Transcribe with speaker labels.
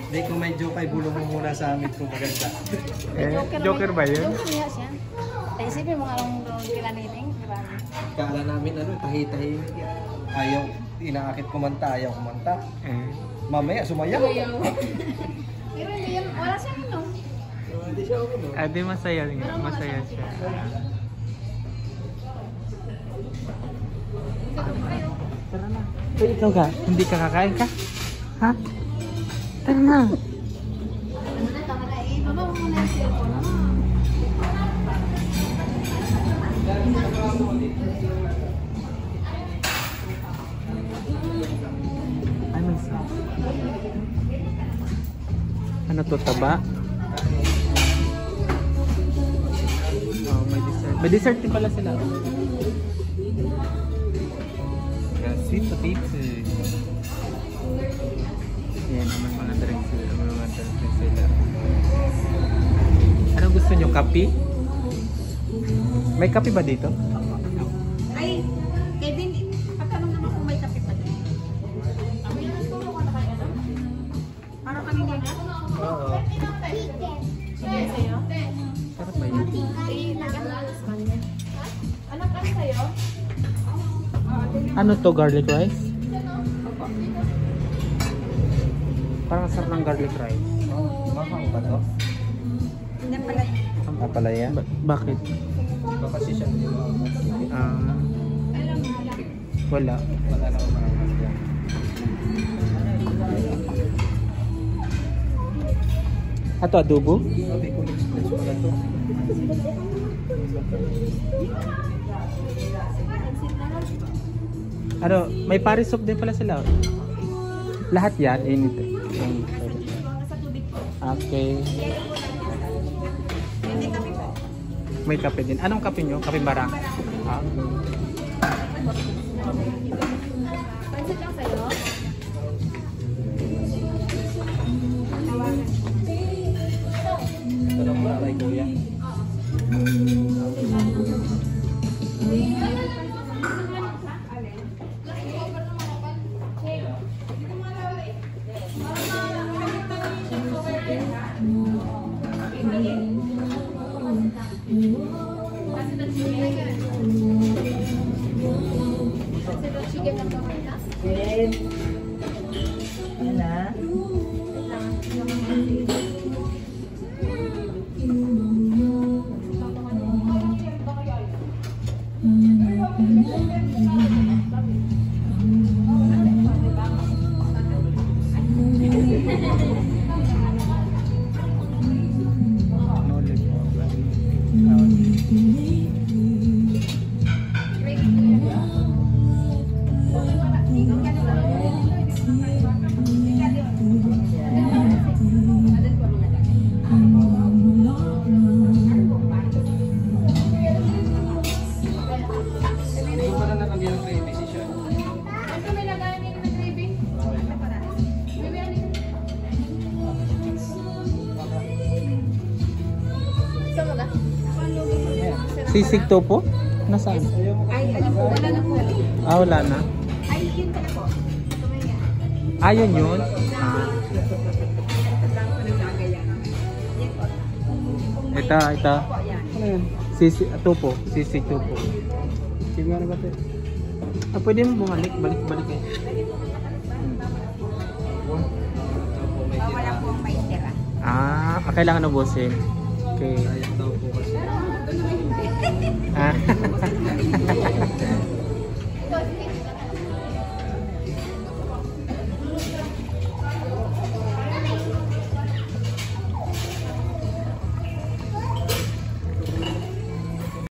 Speaker 1: Hindi ko medyo kay bulong mo muna sa amin kung maganda.
Speaker 2: Joker ba yun?
Speaker 3: Joker niya siya. Ay, isipin mo nga lang kilaniting, di ba?
Speaker 1: Kala namin tahi-tahi. Ayaw, inaakit kumanta, ayaw kumanta. Mamaya, sumayaw.
Speaker 3: Pero hindi yan, wala siyang inom.
Speaker 1: Hindi siya uminom.
Speaker 2: Di masaya nga. Masaya siya. Tara na. Ikaw ka? Hindi ka kakain ka? Ha? Tara na.
Speaker 3: Baba mo muna yung cellphone.
Speaker 2: Ano to, taba? Oh, may dessert. May dessert din pala sila. Sweet potato. Yan, may mga drinks sila. May mga drinks sila. Anong gusto nyo? Kape? May kape ba dito?
Speaker 3: Ay, Kevin, pagtanong naman kung may kape pa din. Para kanina na?
Speaker 1: Oo.
Speaker 3: Sige sa'yo?
Speaker 2: Sarap ba yun?
Speaker 3: Anak, ano sa'yo?
Speaker 2: Ano to? Garlic rice? Parang sarap ng garlic rice.
Speaker 1: Mahang ba to?
Speaker 3: Hindi pala.
Speaker 1: Napalaya?
Speaker 2: Bakit?
Speaker 1: Baka kasi siya.
Speaker 2: Wala.
Speaker 1: Wala na akong mahang yan.
Speaker 2: Ato adobo?
Speaker 1: Sabi ko, let's pala to.
Speaker 2: Ano, may pari soup din pala sila. Lahat yan, init. Okay. May kape din. Anong kape nyo? Kape bara?
Speaker 3: Pansit lang sa'yo?
Speaker 1: Ito lang para kay kuya.
Speaker 3: Chicken lang ba kayo?
Speaker 2: Sisig topo? Nasaan?
Speaker 3: Ay, ano po, wala na po.
Speaker 2: Wala na.
Speaker 3: Ay, yun pala po.
Speaker 2: Ayun yun. Ito.
Speaker 1: Ano yan?
Speaker 2: Sisig topo. Sisig topo.
Speaker 1: Sige nga na ba ito?
Speaker 2: Pwede mo bumalik. Balik eh.
Speaker 3: Wala po ang may tira.
Speaker 2: Kailangan ubusin. Okay.
Speaker 1: Ayun daw po kasi.